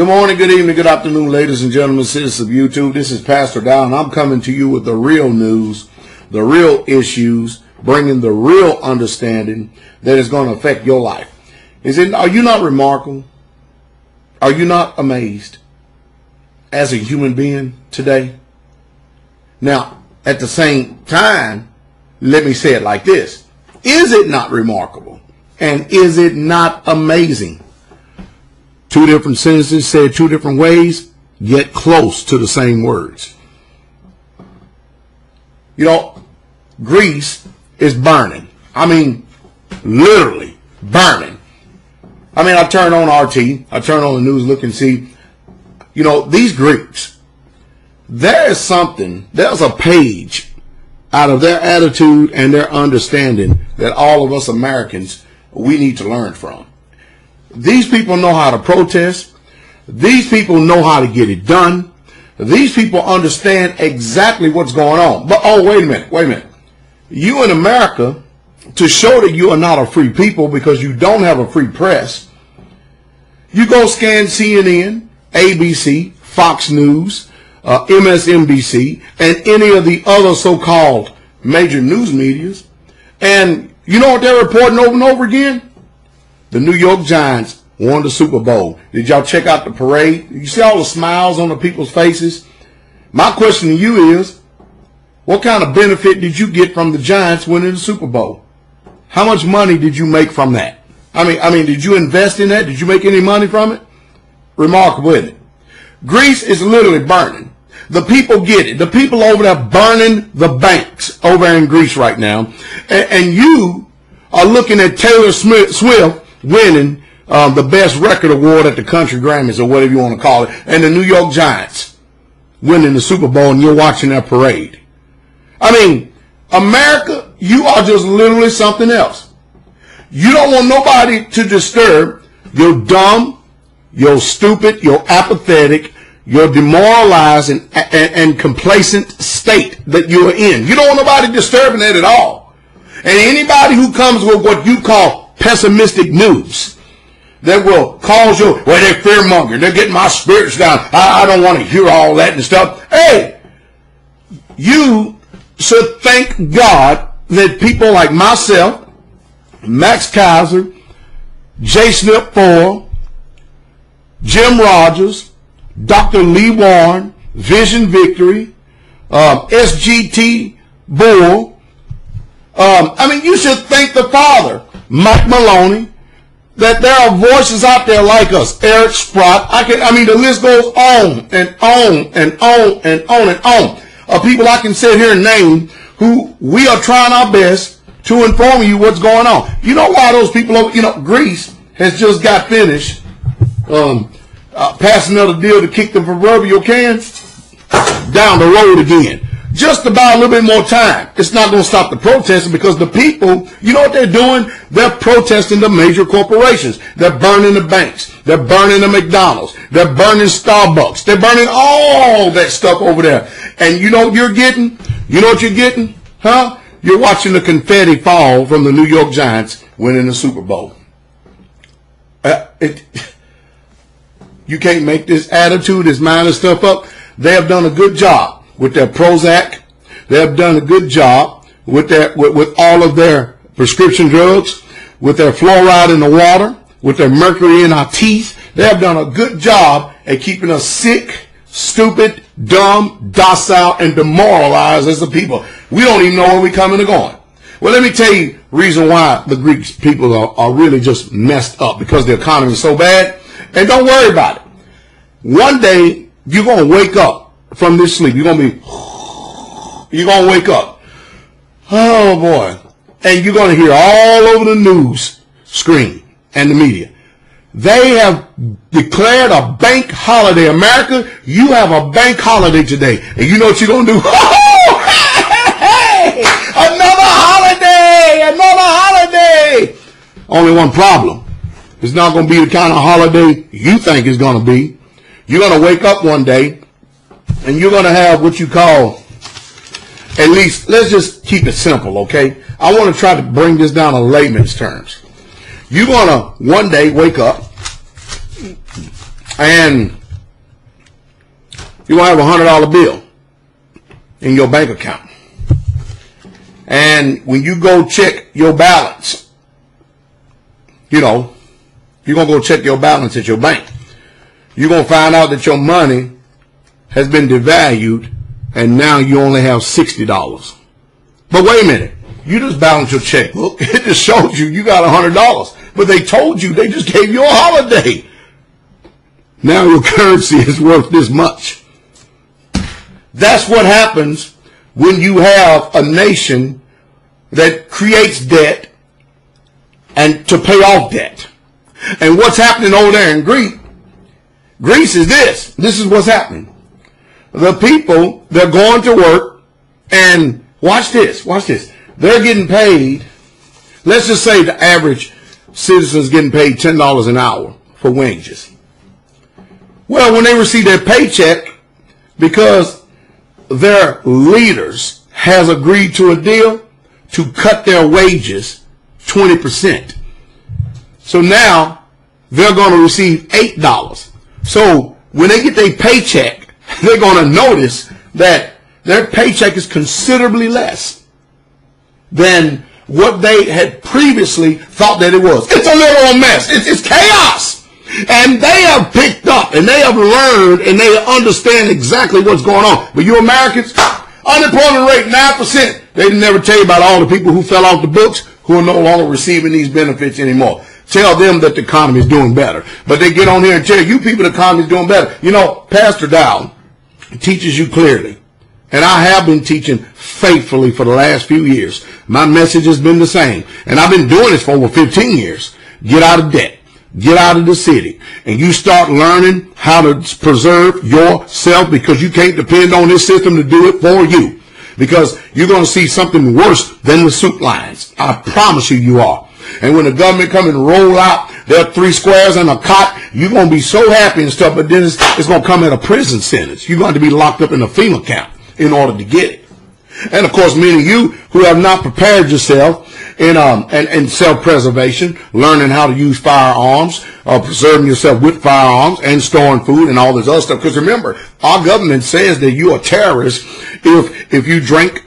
Good morning, good evening, good afternoon, ladies and gentlemen, citizens of YouTube. This is Pastor Dow, and I'm coming to you with the real news, the real issues, bringing the real understanding that is going to affect your life. Are you not remarkable? Are you not amazed as a human being today? Now, at the same time, let me say it like this. Is it not remarkable? And is it not amazing? Two different sentences said two different ways, yet close to the same words. You know, Greece is burning. I mean, literally burning. I mean, I turn on RT, I turn on the news, look and see, you know, these Greeks, there's a page out of their attitude and their understanding that all of us Americans, we need to learn from. These people know how to protest. These people know how to get it done. These people understand exactly what's going on. But, oh, wait a minute. You in America, to show that you are not a free people because you don't have a free press, you go scan CNN, ABC, Fox News, MSNBC, and any of the other so-called major news medias, and you know what they're reporting over and over again? The New York Giants won the Super Bowl. Did y'all check out the parade? You see all the smiles on the people's faces? My question to you is, what kind of benefit did you get from the Giants winning the Super Bowl? How much money did you make from that? I mean, did you invest in that? Did you make any money from it? Remarkable, isn't it? Greece is literally burning. The people get it. The people over there burning the banks over in Greece right now. And you are looking at Taylor Swift winning the best record award at the Country Grammys or whatever you want to call it, and the New York Giants winning the Super Bowl, and you're watching that parade. I mean, America, you are just literally something else. You don't want nobody to disturb your dumb, your stupid, your apathetic, your demoralized and complacent state that you're in. You don't want nobody disturbing that at all. And anybody who comes with what you call pessimistic news that will cause you, well, they're fear-mongering, they're getting my spirits down, I don't want to hear all that and stuff. Hey, you should thank God that people like myself, Max Kaiser, J. Snip Foyle, Jim Rogers, Dr. Lee Warren, Vision Victory, SGT Bull, you should thank the Father, Mike Maloney, that there are voices out there like us, Eric Sprott. The list goes on and on and on and on and on of people I can sit here and name who we are trying our best to inform you what's going on. You know why those people Greece has just got finished passing another deal to kick the proverbial can down the road again. Just about a little bit more time. It's not going to stop the protesting because the people, you know what they're doing? They're protesting the major corporations. They're burning the banks. They're burning the McDonald's. They're burning Starbucks. They're burning all that stuff over there. And you know what you're getting? You know what you're getting? Huh? You're watching the confetti fall from the New York Giants winning the Super Bowl. You can't make this attitude, this mindless stuff up. They have done a good job with their Prozac. They have done a good job with with all of their prescription drugs, with their fluoride in the water, with their mercury in our teeth. They have done a good job at keeping us sick, stupid, dumb, docile, and demoralized as a people. We don't even know where we're coming or going. Well, let me tell you the reason why the Greek people are really just messed up, because the economy is so bad. And don't worry about it. One day, you're going to wake up from this sleep. You're going to wake up. Oh, boy. And you're going to hear all over the news screen and the media. They have declared a bank holiday. America, you have a bank holiday today. And you know what you're going to do? Another holiday! Another holiday! Only one problem. It's not going to be the kind of holiday you think it's going to be. You're going to wake up one day and you're going to have what you call, at least, let's just keep it simple, okay? I want to try to bring this down to layman's terms. You're going to one day wake up and you will have a $100 bill in your bank account. And when you go check your balance, you're going to go check your balance at your bank. You're going to find out that your money has been devalued and now you only have $60. But wait a minute. You just balanced your checkbook. It just showed you got $100. But they told you, they just gave you a holiday. Now your currency is worth this much. That's what happens when you have a nation that creates debt and to pay off debt. And what's happening over there in Greece is this. This is what's happening. The people, they're going to work, and watch this. They're getting paid. Let's just say the average citizen is getting paid $10 an hour for wages. Well, when they receive their paycheck, because their leaders has agreed to a deal to cut their wages 20%. So now they're going to receive $8. So when they get their paycheck, they're going to notice that their paycheck is considerably less than what they had previously thought that it was. It's a little mess. It's chaos. And they have picked up and they have learned and they understand exactly what's going on. But you Americans, unemployment rate 9%. They didn't never tell you about all the people who fell off the books who are no longer receiving these benefits anymore. Tell them that the economy is doing better. But they get on here and tell you people the economy is doing better. You know, Pastor Dow teaches you clearly. And I have been teaching faithfully for the last few years. My message has been the same. And I've been doing this for over 15 years. Get out of debt. Get out of the city. And you start learning how to preserve yourself, because you can't depend on this system to do it for you. Because you're going to see something worse than the soup lines. I promise you are. And when the government come and roll out their 3 squares and a cot, you're going to be so happy and stuff, but then it's going to come at a prison sentence. You're going to be locked up in a FEMA camp in order to get it. And of course, many of you who have not prepared yourself in self-preservation, learning how to use firearms, preserving yourself with firearms and storing food and all this other stuff. Because remember, our government says that you're a terrorist if you drink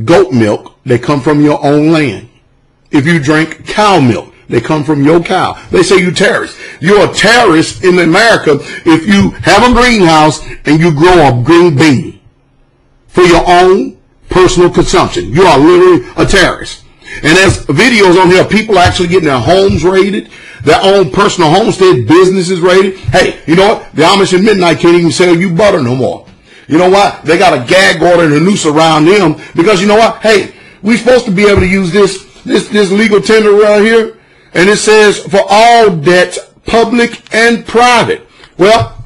goat milk, they come from your own land. If you drink cow milk, they come from your cow. They say you're terrorist. You're a terrorist in America if you have a greenhouse and you grow a green bean for your own personal consumption. You are literally a terrorist. And there's videos on here of people actually getting their homes raided, their own personal homestead businesses raided. Hey, you know what? The Amish at midnight can't even sell you butter no more. You know what? They got a gag order and a noose around them because you know what? Hey, we're supposed to be able to use this legal tender right here, and it says for all debts, public and private. Well,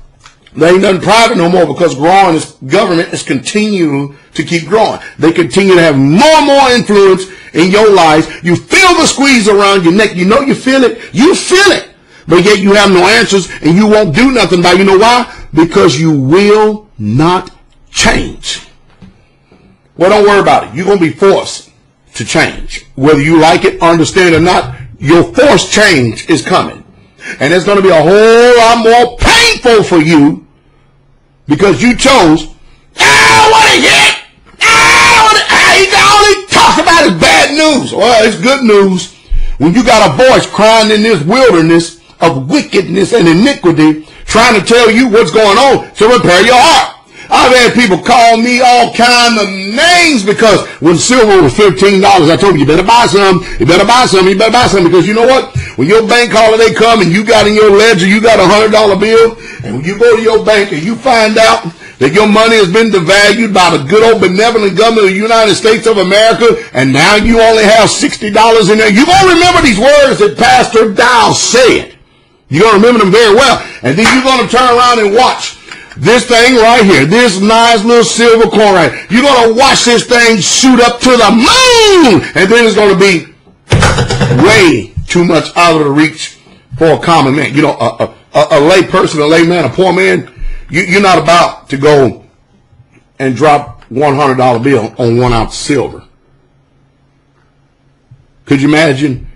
there ain't nothing private no more because government is continuing to keep growing. They continue to have more and more influence in your life. You feel the squeeze around your neck. You know you feel it. You feel it. But yet you have no answers and you won't do nothing about it. You know why? Because you will not change. Well, don't worry about it. You're going to be forced to change. Whether you like it, understand or not, your forced change is coming. And it's going to be a whole lot more painful for you because you chose, what is it? All he talks about is bad news. Well, it's good news when you got a voice crying in this wilderness of wickedness and iniquity trying to tell you what's going on to repair your heart. I've had people call me all kinds of names because when silver was $15, I told them, you better buy some, you better buy some, you better buy some, because you know what? When your bank holiday come and you got in your ledger, you got a $100 bill, and when you go to your bank and you find out that your money has been devalued by the good old benevolent government of the United States of America, and now you only have $60 in there, you're going to remember these words that Pastor Dow said. You're going to remember them very well. And then you're going to turn around and watch this thing right here, this nice little silver coin right here. You're going to watch this thing shoot up to the moon. And then it's going to be way too much out of the reach for a common man. You know, a lay person, a layman, a poor man, you're not about to go and drop $100 bill on 1 ounce silver. Could you imagine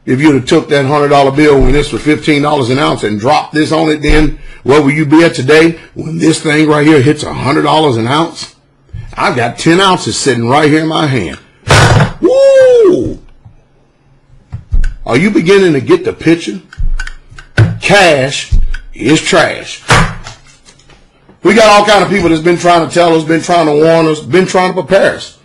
if you'd have took that $100 bill when this was $15 an ounce and dropped this on it, then where would you be at today when this thing right here hits $100 an ounce? I've got 10 ounces sitting right here in my hand. Woo! Are you beginning to get the picture? Cash is trash. We got all kind of people that's been trying to tell us, been trying to warn us, been trying to prepare us.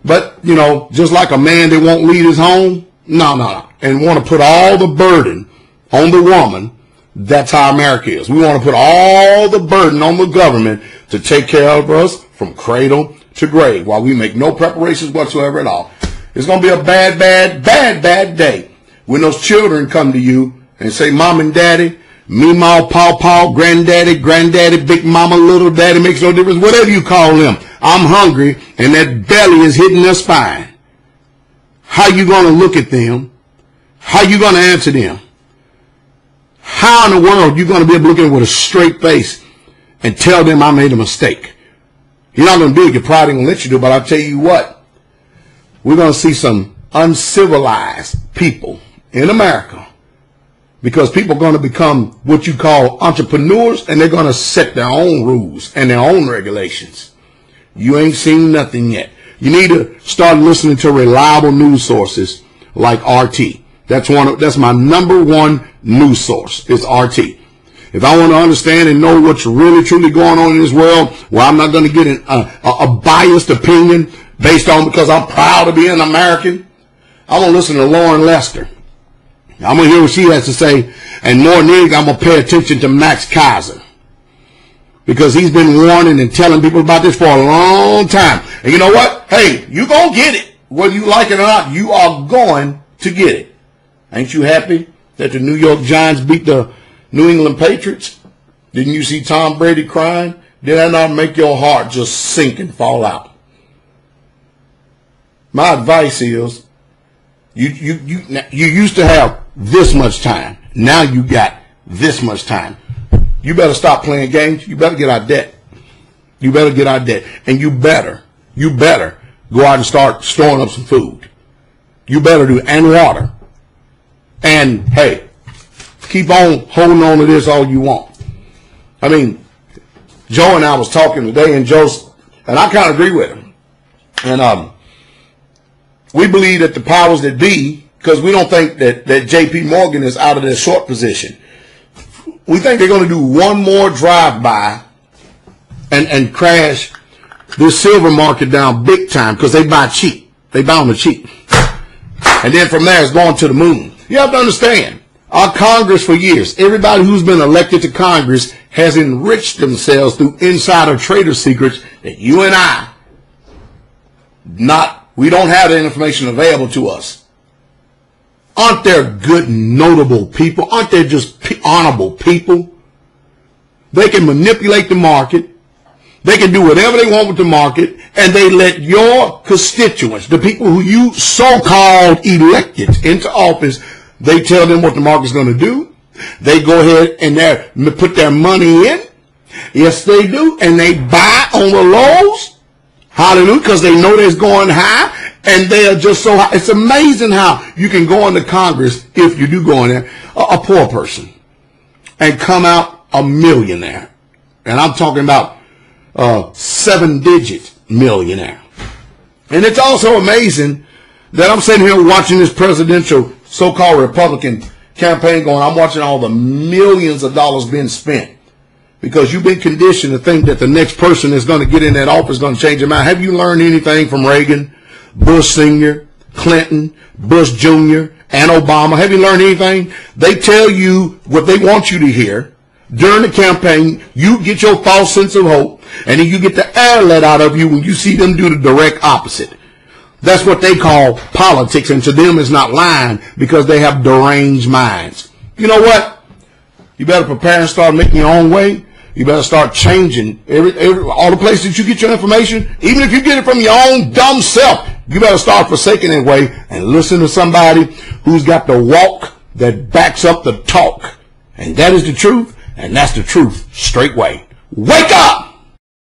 But, you know, just like a man that won't leave his home, no, and want to put all the burden on the woman, that's how America is. We want to put all the burden on the government to take care of us from cradle to grave while we make no preparations whatsoever at all. It's going to be a bad day when those children come to you and say, Mom and Daddy, Meemaw, Paw, Granddaddy, Big Mama, Little Daddy, makes no difference, whatever you call them. I'm hungry, and that belly is hitting their spine. How you going to look at them? How you going to answer them? How in the world are you going to be able to look at them with a straight face and tell them I made a mistake? You're not going to do it. Your pride ain't going to let you do it, but I'll tell you what. We're going to see some uncivilized people in America because people are going to become what you call entrepreneurs, and they're going to set their own rules and their own regulations. You ain't seen nothing yet. You need to start listening to reliable news sources like RT. That's my number one news source is RT. If I want to understand and know what's really truly going on in this world, well, I'm not going to get a biased opinion based on because I'm proud to be an American. I'm going to listen to Lauren Lester. I'm going to hear what she has to say. And more than anything, I'm going to pay attention to Max Kaiser, because he's been warning and telling people about this for a long time. And you know what? Hey, you're going to get it. Whether you like it or not, you are going to get it. Ain't you happy that the New York Giants beat the New England Patriots? Didn't you see Tom Brady crying? Did that not make your heart just sink and fall out? My advice is, you used to have this much time. Now you got this much time. You better stop playing games. You better get out of debt. You better get out of debt. And you better go out and start storing up some food. You better do, and water. And hey, keep on holding on to this all you want. I mean, Joe and I was talking today, and I kind of agree with him. And we believe that the powers that be, because we don't think that JP Morgan is out of their short position. We think they're going to do one more drive-by and crash this silver market down big time, because they buy cheap. They buy on the cheap. And then from there, it's going to the moon. You have to understand, our Congress for years, everybody who's been elected to Congress has enriched themselves through insider trader secrets that you and I we don't have that information available to us. Aren't there good, notable people? Aren't there just honorable people? They can manipulate the market. They can do whatever they want with the market, and they let your constituents, the people who you so-called elected into office, they tell them what the market's going to do. They go ahead and put their money in. Yes, they do. And they buy on the lows. Hallelujah, because they know they're going high, and they are just so high. It's amazing how you can go into Congress, if you do go in there, a poor person, and come out a millionaire. And I'm talking about 7-digit millionaire. And it's also amazing that I'm sitting here watching this presidential so-called Republican campaign going. I'm watching all the millions of dollars being spent, because you've been conditioned to think that the next person that's going to get in that office is going to change your mind. Have you learned anything from Reagan, Bush Sr., Clinton, Bush Jr., and Obama? Have you learned anything? They tell you what they want you to hear. During the campaign, you get your false sense of hope, and then you get the air let out of you when you see them do the direct opposite. That's what they call politics, and to them it's not lying, because they have deranged minds. You know what? You better prepare and start making your own way. You better start changing all the places you get your information. Even if you get it from your own dumb self, you better start forsaking that way and listen to somebody who's got the walk that backs up the talk. And that is the truth, and that's the truth straightway. Wake up!